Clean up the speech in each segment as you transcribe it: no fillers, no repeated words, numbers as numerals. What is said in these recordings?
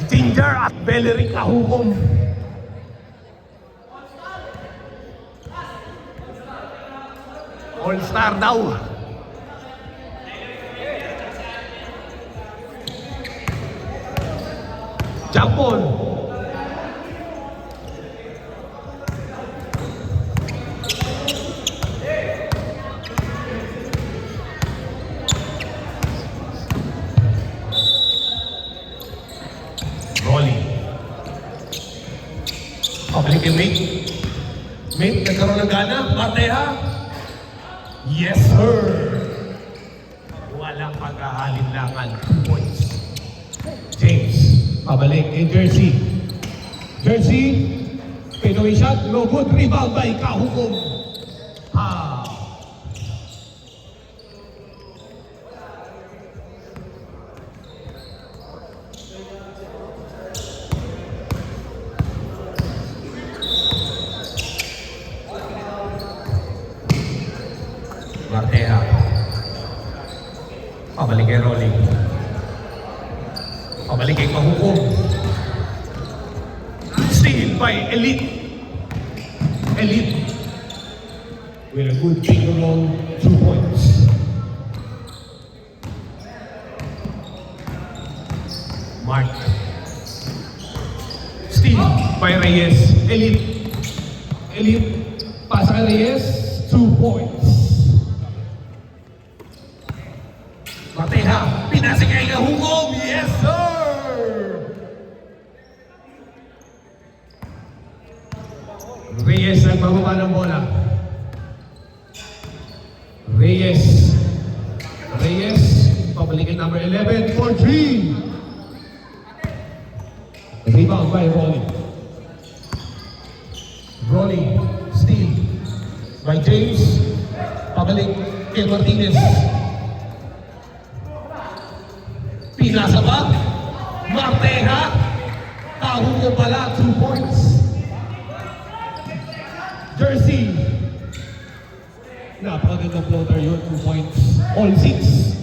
Ginger at Bellery kahukom. All-star daw. Jump ball. Rolling. Pabalik yung Mate. Mate, nagkaroon ng gana. Marteha. Yes, sir. Walang pagkahalinlangan. 2 points. James. Pabalik kay Jersey. Jersey. Pinoy shot. No good. Rebound by Kahukom. Marteha. Pabalik kay Rolling. Pabalik kay Kahukom. Steal by Elite. Elite. With a good finger roll, 2 points. Mark. Steal by Reyes. Elite. Elite. Pasa kay Reyes, 2 points. Marteha, pinasa kay Kahukom. Yes, sir! Reyes nagbababa ng bola. Reyes. Reyes, pabalikin number 11 for 3. Rebound by Rolly. Rolly, steal by James. Pabalik kay Martinez. Pinasa ba? Marteha. Kahukom pala, 2 points. Jersey. Napakagandang floater yun, 2 points. All 6.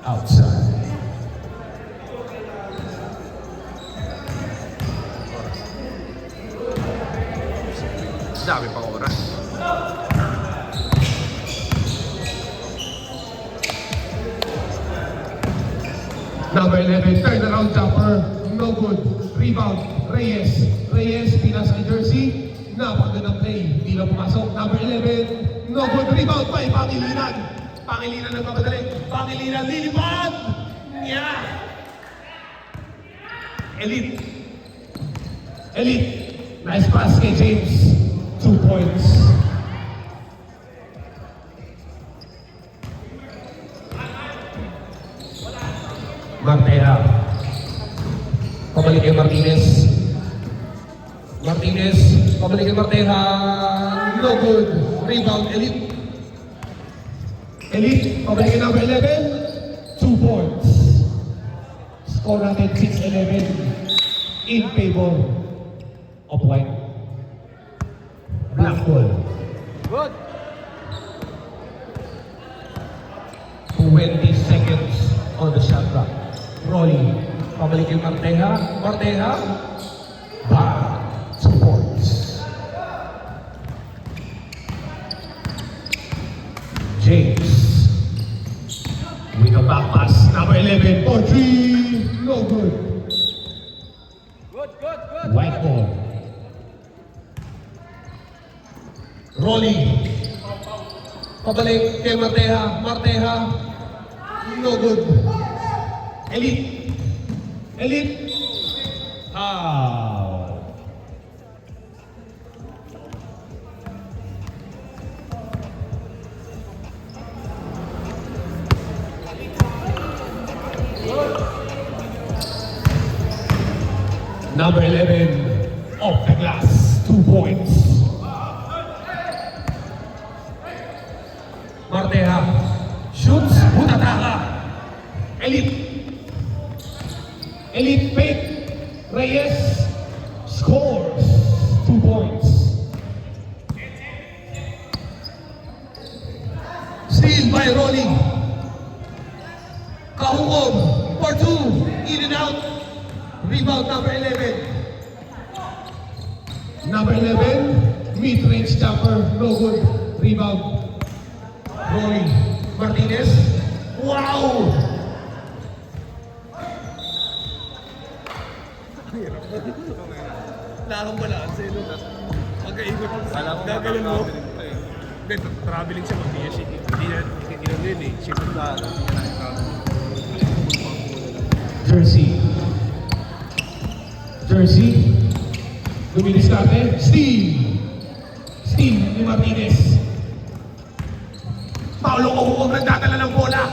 Outside. Dami pang oras. Number 11, turnaround jumper, no good. Rebound, Reyes. Reyes, pinasa kay Jersey. Napakagandang play, hindi na pumasok. Number 11, no good. Rebound by Pangilinan. Pangilinan nagpapagaling. Pangilinan, lilipad! Yeah! Elite. Elite. Nice pass kay James. 2 points. Marteha. Pabalik kay Martinez. Martinez. Pabalik kay Marteha. No good. Rebound, Elite. Elite. Pabalik kay number 11. 2 points. Score natin 6-11 in favor of White. Black ball. Good. 20 seconds on the shot clock. Rolling. Pabalik yung Marteha. Marteha. Bang. 2 points. James. With a back pass. Number 11 for 3. No good. Good, good, good. White ball. Rolling. Pabalik kay Marteha. Marteha. No good. Elite. Elite. Number 11 off the glass. 2 points. Marteha shoots. Butataka. Elite. Elite fake. Reyes scores 2 points. by Rolly. Kahukom for 2. In and out. Rebound number 11. Number 11, mid-range jumper, no good. Rebound. Rolly. Martinez. Wow! Lakang balaan sa'yo, no? Pagkaikot, gagalan mo. Hindi, traveling siya, hindi niya shit. Hindi niya din eh. Shit na. Jersey. Dumidiskarte. Steve ni Martinez. Paulo Kahukom nagdadala ng bola.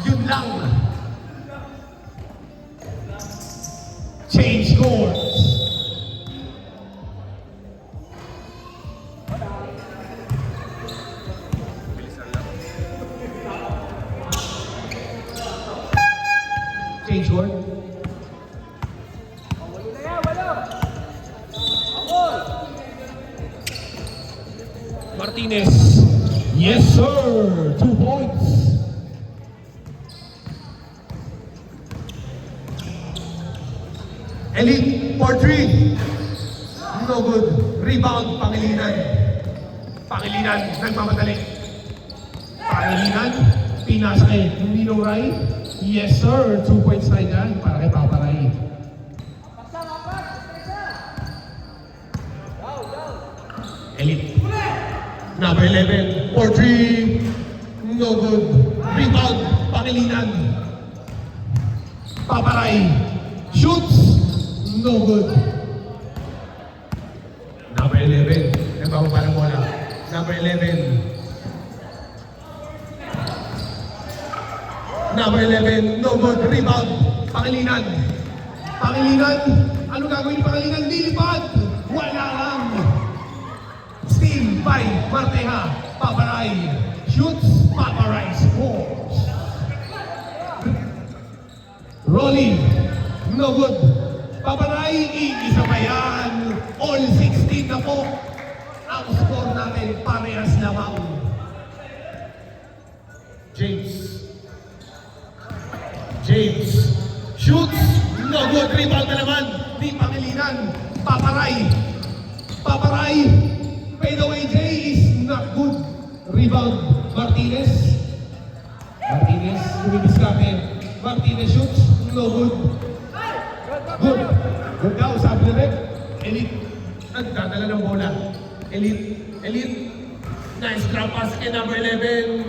Yun lang. Change course. Change course. Martinez. Yes, sir. 2 points. Elite for 3. No good. Rebound, Pangilinan. Pangilinan, nagmamadali. Pangilinan, pinasa kay Nino Rai. Yes, sir. 2 points tayo dyan para kay Papa Rai. Elite. Number 11, for 3. No good. Rebound, Pangilinan. Paparay. Shoots. No good. Number 11, nagbababa ng bola. Number 11. Number 11, no good. Rebound, Pangilinan. Pangilinan. Ano gagawin ni Pangilinan? Lilipad. Wala lang. Steal by Marteja. Paparay. Shoots. Paparay scores. Rolling. No good. Paparay. Isa pa yan. All 16 na po. Ang score natin parehas lamang. James. Shoots. No good. Rebound na naman. Di Pangilinan. Paparay. Fade away J is not good. Rebound, Martinez. Dumidiskarte. Martinez shoots, no good. Good daw, sabi na rin. Elite, nagdadala ng bola. Elite. Nice grab pass kay number 11.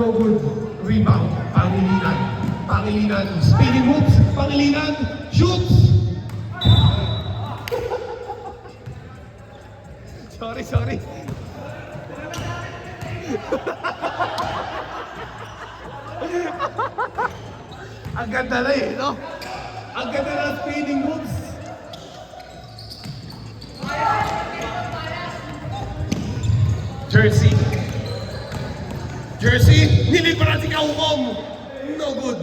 No good. Rebound, Pangilinan. Spinning moves, Pangilinan. Shoots. Sorry. Ang ganda na eh, no? Ang ganda na spinning moves. Jersey, niliparan si Kahukom. No good.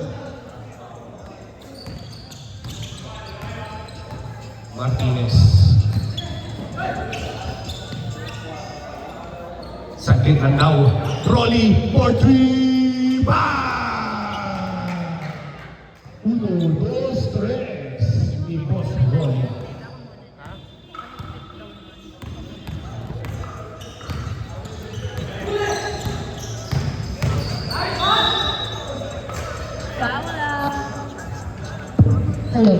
Martinez. Sakit ang daw. Rolly for 3. Bang! 1, 2, 3. Ni Boss Rolly. Hello.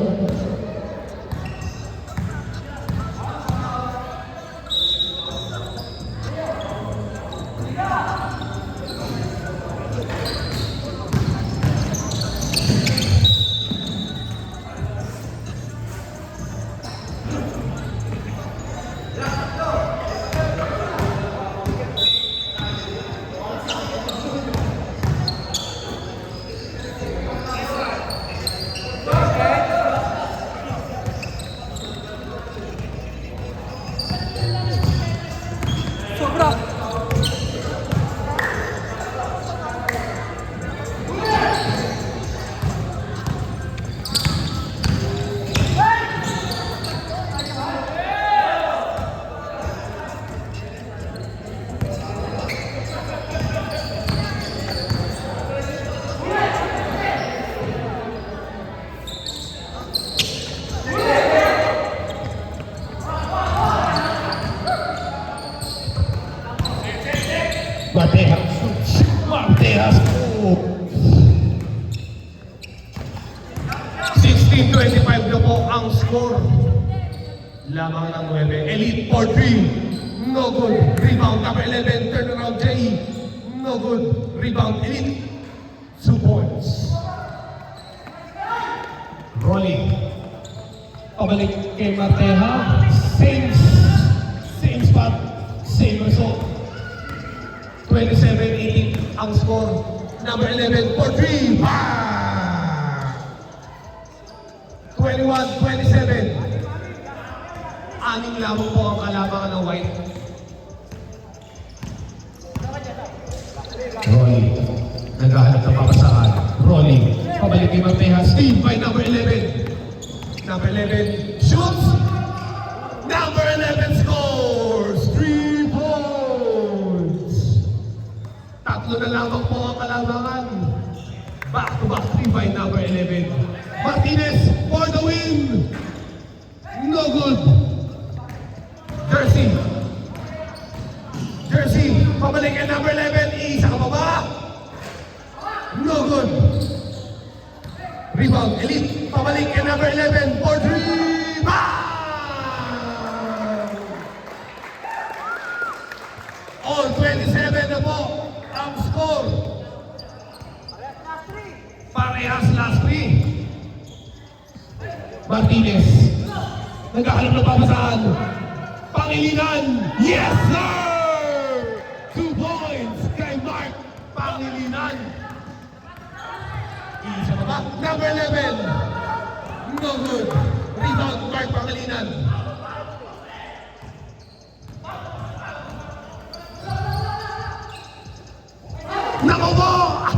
Matejas shoots. Matejas scores. 16-25 na po ang score. Lamang ng 9. Elite for 3. No good. Rebound number 11. Turnaround Jay. No good. Rebound Elite. 2 points. Rolling. Pabalik kay Marteja. Same spot. Same result. 27-18 ang score. Number 11 for 3. 21-27. Aning lamang po ang kalabangan ng White. Rolling. Naghahanap ng papasahan. Rolling. Pabalik kay Marteja. Steve by number 11. Number 11 shoots. Number 11 scores. 3 points. Tatlo na lamang po ang kalabangan. Back to back 3 by number 11. Martinez for the win. No good. Jersey, pabalik kay number 11, isa ka pa ba? No good. Rebound, Elite, pabalik kay number 11, for 3, all 27 na po ang score. Parehas last 3. Martinez, naghahanap ng papasahan. Pangilinan, yes sir! 2 points kay Mark Pangilinan. Isa pa ba? Number 11. No good. Rebound, Mark Pangilinan. Nako po!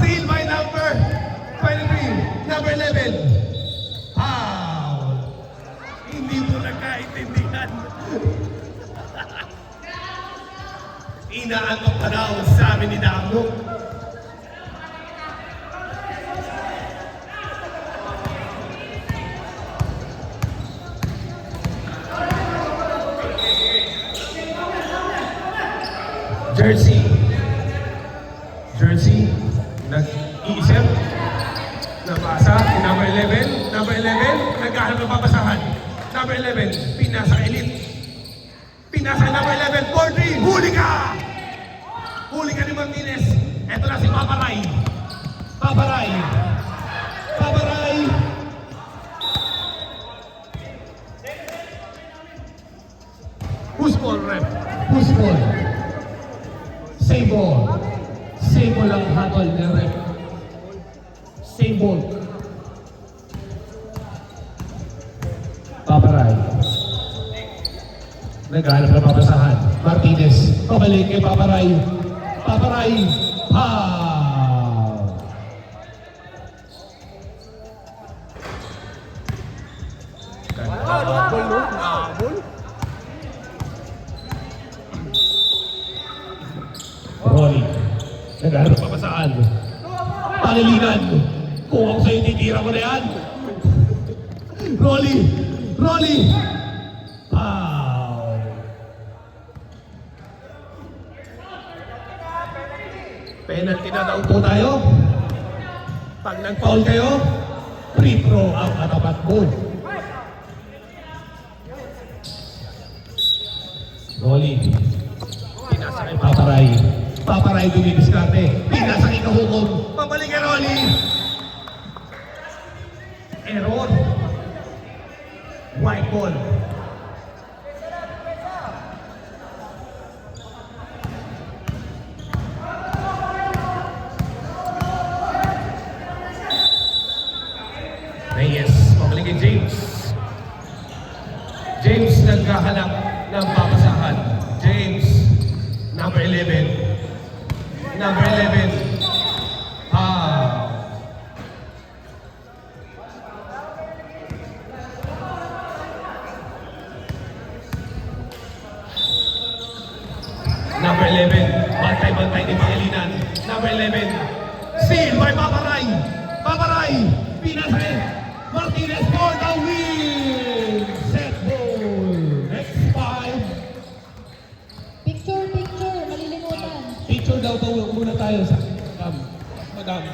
Steal by number 23. Number 11. Hindi mo nagkaintindihan. Inaantok pa daw, sabi ni Damo. Jersey, nag-iisip, nabasa, number 11, nagkahanap ng papasahan. Number 11, pinasa Elite. Pinasa number 11, 4-3, huli ka! Huli ka ni Martinez. Eto na si Paparay. Who's ball, rep? Who's ball? Same ball. Same ball ang hatol ni rep. Same ball. Paparay. Naghahanap ng papasahan. Martinez. Pabalik kay Paparay. Foul! Nakabol, no? Nakabol. Rolly. Naghahanap ng papasahan. Pangilinan. Kung ako sa'yo, titira mo na yan. Rolly! Foul! Penalty na daw po tayo. Pag nag-foul kayo, free throw ang katapat mo. Rolly. Pinasa kay Paparay dumidiskarte. Pinasa kay Kahukom. Pabalik kay Rolly. Error. White ball. Reyes, pabalik kay James. James naghahanap ng papasahan. James, number 11. Number 11, bantay-bantay ni Pangilinan. Number 11, steal by Paparay. Pinasay. Martinez for the win. Set ball. Next 5. Picture, malilimutan. Dam.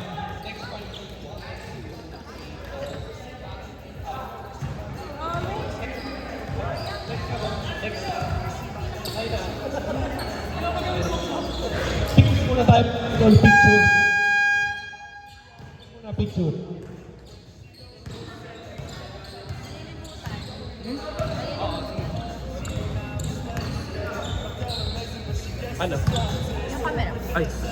Picture muna tayo. Idol, picture. Muna picture. Ano? Yung camera. Ay, sorry.